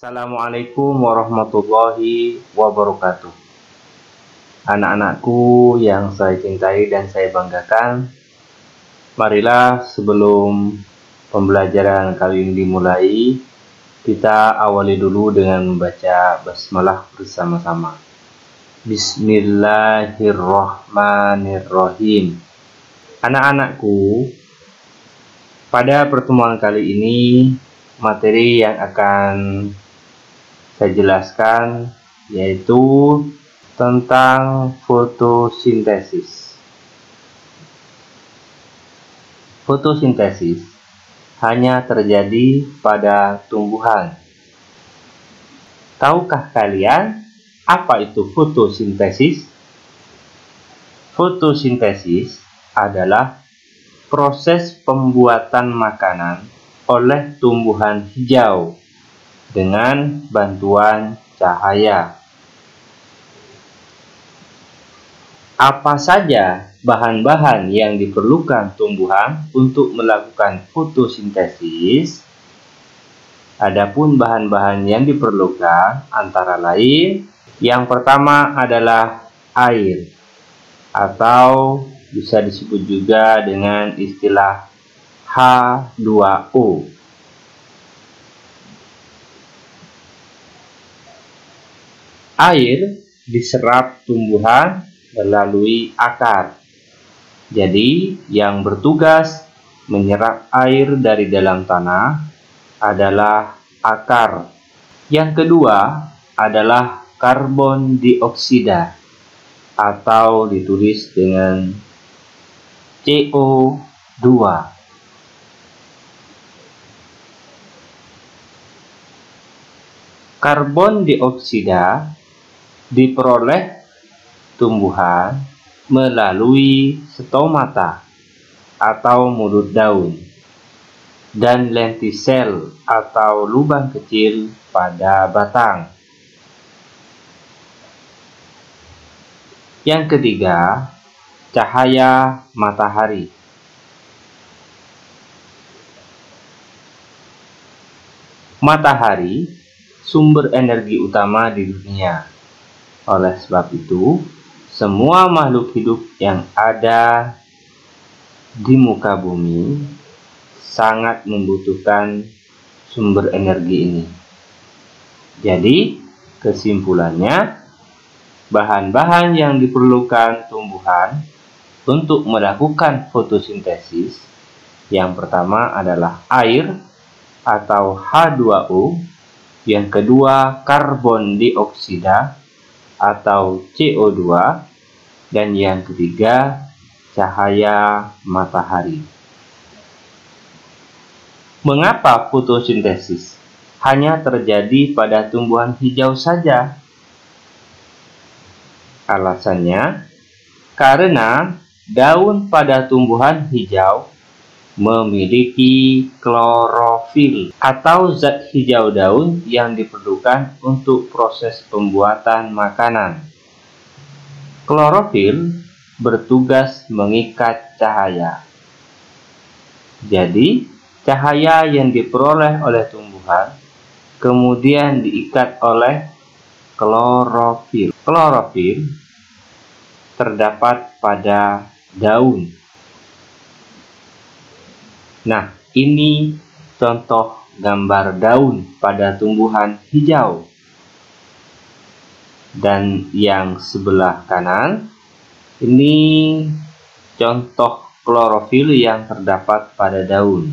Assalamualaikum warahmatullahi wabarakatuh. Anak-anakku yang saya cintai dan saya banggakan, marilah sebelum pembelajaran kali ini dimulai, kita awali dulu dengan membaca basmalah bersama-sama. Bismillahirrahmanirrahim. Anak-anakku, pada pertemuan kali ini, materi yang akan saya jelaskan yaitu tentang fotosintesis. Fotosintesis hanya terjadi pada tumbuhan. Tahukah kalian apa itu fotosintesis? Fotosintesis adalah proses pembuatan makanan oleh tumbuhan hijau dengan bantuan cahaya. Apa saja bahan-bahan yang diperlukan tumbuhan untuk melakukan fotosintesis? Adapun bahan-bahan yang diperlukan antara lain, yang pertama adalah air, atau bisa disebut juga dengan istilah H2O. Air diserap tumbuhan melalui akar. Jadi, yang bertugas menyerap air dari dalam tanah adalah akar. Yang kedua adalah karbon dioksida, atau ditulis dengan CO2. Karbon dioksida diperoleh tumbuhan melalui stomata atau mulut daun dan lentisel atau lubang kecil pada batang. Yang ketiga, cahaya matahari. Matahari sumber energi utama di dunia. Oleh sebab itu, semua makhluk hidup yang ada di muka bumi sangat membutuhkan sumber energi ini. Jadi, kesimpulannya, bahan-bahan yang diperlukan tumbuhan untuk melakukan fotosintesis, yang pertama adalah air atau H2O, yang kedua karbon dioksida atau CO2, dan yang ketiga cahaya matahari. Mengapa fotosintesis hanya terjadi pada tumbuhan hijau saja? Alasannya, karena daun pada tumbuhan hijau memiliki klorofil atau zat hijau daun yang diperlukan untuk proses pembuatan makanan. Klorofil bertugas mengikat cahaya. Jadi, cahaya yang diperoleh oleh tumbuhan kemudian diikat oleh klorofil. Klorofil terdapat pada daun. Nah, ini contoh gambar daun pada tumbuhan hijau. Dan yang sebelah kanan, ini contoh klorofil yang terdapat pada daun.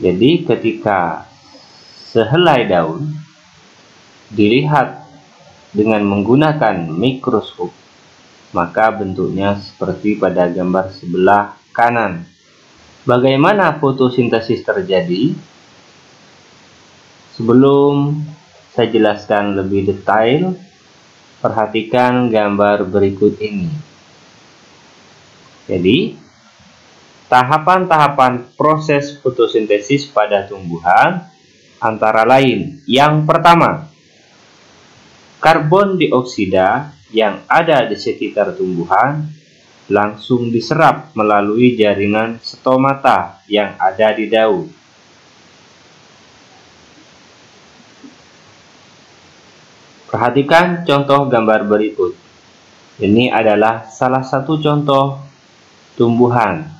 Jadi, ketika sehelai daun dilihat dengan menggunakan mikroskop, maka bentuknya seperti pada gambar sebelah kanan. Bagaimana fotosintesis terjadi? Sebelum saya jelaskan lebih detail, perhatikan gambar berikut ini. Jadi, tahapan-tahapan proses fotosintesis pada tumbuhan antara lain, yang pertama, karbon dioksida yang ada di sekitar tumbuhan langsung diserap melalui jaringan stomata yang ada di daun. Perhatikan contoh gambar berikut. Ini adalah salah satu contoh tumbuhan.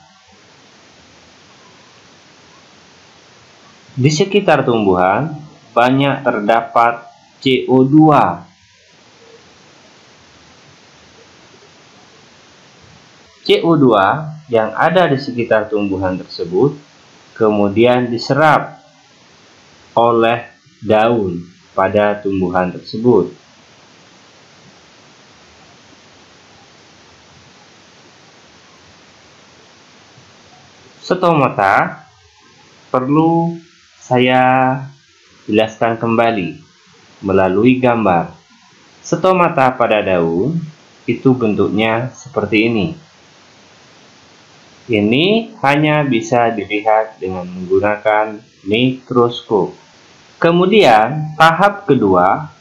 Di sekitar tumbuhan banyak terdapat CO2. CO2 yang ada di sekitar tumbuhan tersebut kemudian diserap oleh daun pada tumbuhan tersebut. Stomata perlu saya jelaskan kembali melalui gambar. Stomata pada daun itu bentuknya seperti ini. Ini hanya bisa dilihat dengan menggunakan mikroskop. Kemudian, tahap kedua,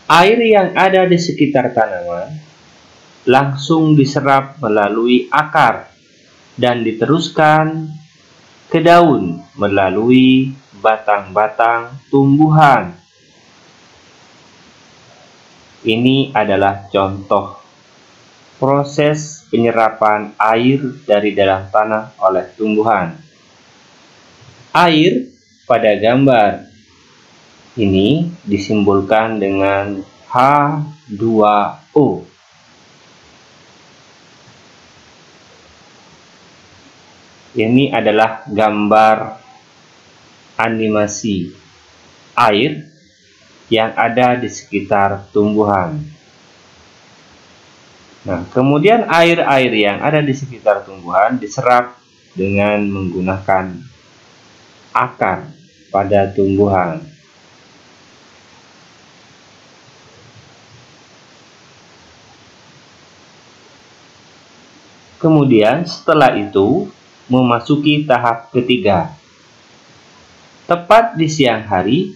air yang ada di sekitar tanaman langsung diserap melalui akar dan diteruskan ke daun melalui batang-batang tumbuhan. Ini adalah contoh proses penyerapan air dari dalam tanah oleh tumbuhan. Air pada gambar ini disimbolkan dengan H2O. Ini adalah gambar animasi air yang ada di sekitar tumbuhan. Nah, kemudian air-air yang ada di sekitar tumbuhan diserap dengan menggunakan akar pada tumbuhan. Kemudian setelah itu memasuki tahap ketiga. Tepat di siang hari,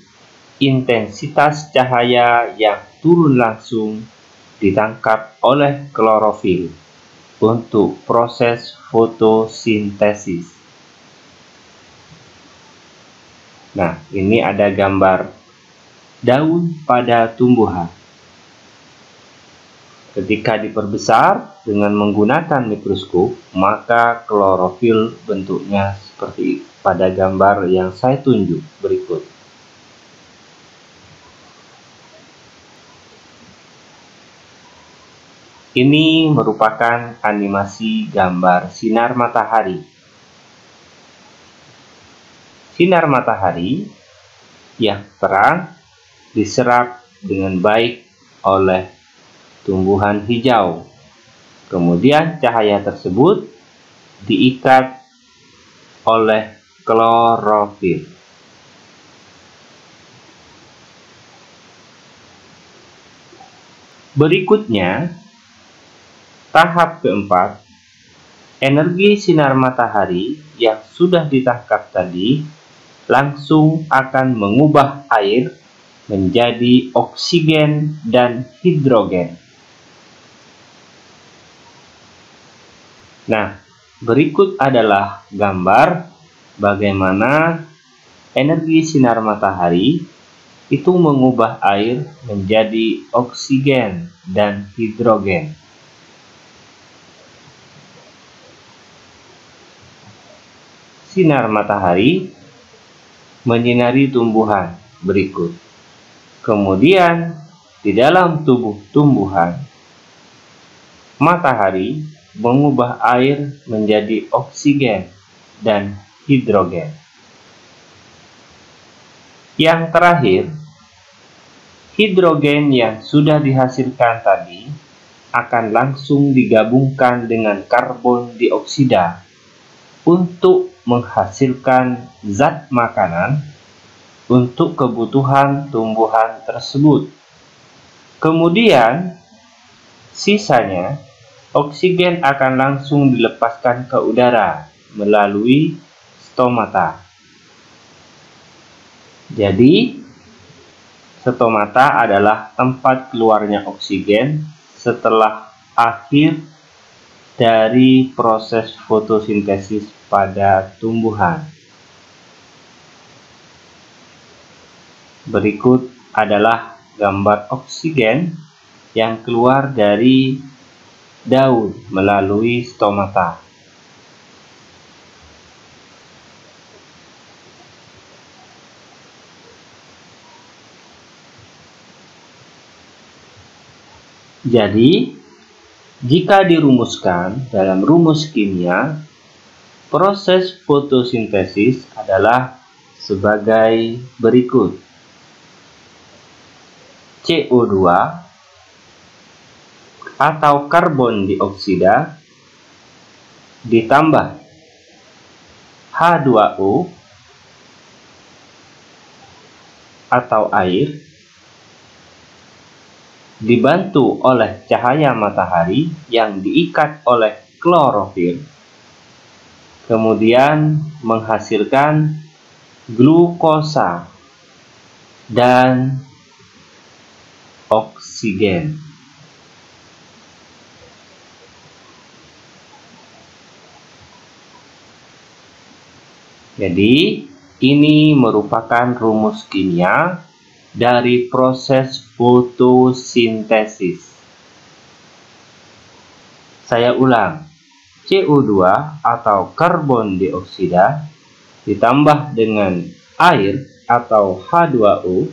intensitas cahaya yang turun langsung ditangkap oleh klorofil untuk proses fotosintesis. Nah, ini ada gambar daun pada tumbuhan. Ketika diperbesar dengan menggunakan mikroskop, maka klorofil bentuknya seperti pada gambar yang saya tunjuk berikut. Ini merupakan animasi gambar sinar matahari. Sinar matahari yang terang diserap dengan baik oleh tumbuhan hijau. Kemudian cahaya tersebut diikat oleh klorofil. Berikutnya, tahap keempat, energi sinar matahari yang sudah ditangkap tadi langsung akan mengubah air menjadi oksigen dan hidrogen. Nah, berikut adalah gambar bagaimana energi sinar matahari itu mengubah air menjadi oksigen dan hidrogen. Sinar matahari menyinari tumbuhan berikut. Kemudian, di dalam tubuh tumbuhan, matahari mengubah air menjadi oksigen dan hidrogen. Yang terakhir, hidrogen yang sudah dihasilkan tadi akan langsung digabungkan dengan karbon dioksida untuk menghasilkan zat makanan untuk kebutuhan tumbuhan tersebut. Kemudian, sisanya oksigen akan langsung dilepaskan ke udara melalui stomata. Jadi, stomata adalah tempat keluarnya oksigen setelah akhir dari proses fotosintesis pada tumbuhan. Berikut adalah gambar oksigen yang keluar dari daun melalui stomata. Jadi, jika dirumuskan dalam rumus kimia, proses fotosintesis adalah sebagai berikut. CO2 atau karbon dioksida ditambah H2O atau air dibantu oleh cahaya matahari yang diikat oleh klorofil, kemudian menghasilkan glukosa dan oksigen. Jadi, ini merupakan rumus kimia dari proses fotosintesis. Saya ulang, CO2 atau karbon dioksida ditambah dengan air atau H2O,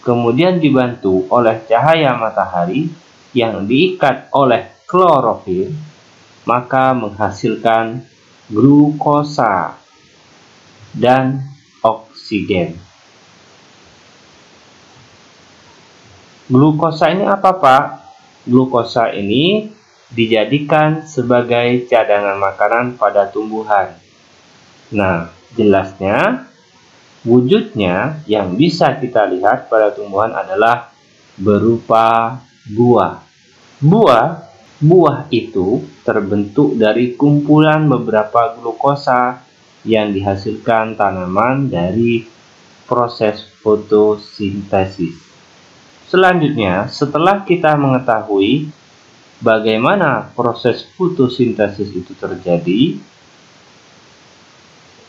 kemudian dibantu oleh cahaya matahari yang diikat oleh klorofil, maka menghasilkan glukosa dan oksigen. Glukosa ini apa, Pak? Glukosa ini dijadikan sebagai cadangan makanan pada tumbuhan. Nah, jelasnya, wujudnya yang bisa kita lihat pada tumbuhan adalah berupa buah. Buah itu terbentuk dari kumpulan beberapa glukosa yang dihasilkan tanaman dari proses fotosintesis. Selanjutnya, setelah kita mengetahui bagaimana proses fotosintesis itu terjadi,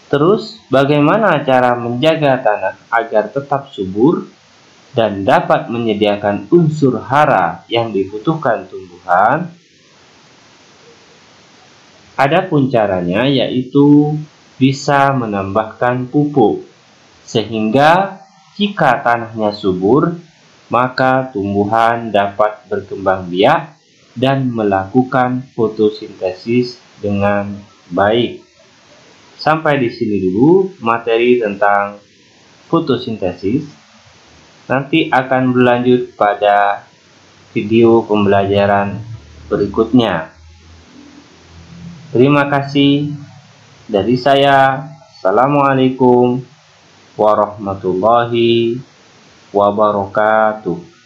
terus bagaimana cara menjaga tanah agar tetap subur dan dapat menyediakan unsur hara yang dibutuhkan tumbuhan, adapun caranya yaitu bisa menambahkan pupuk, sehingga jika tanahnya subur, maka tumbuhan dapat berkembang biak dan melakukan fotosintesis dengan baik. Sampai di sini dulu materi tentang fotosintesis. Nanti akan berlanjut pada video pembelajaran berikutnya. Terima kasih dari saya. Assalamualaikum warahmatullahi wabarakatuh.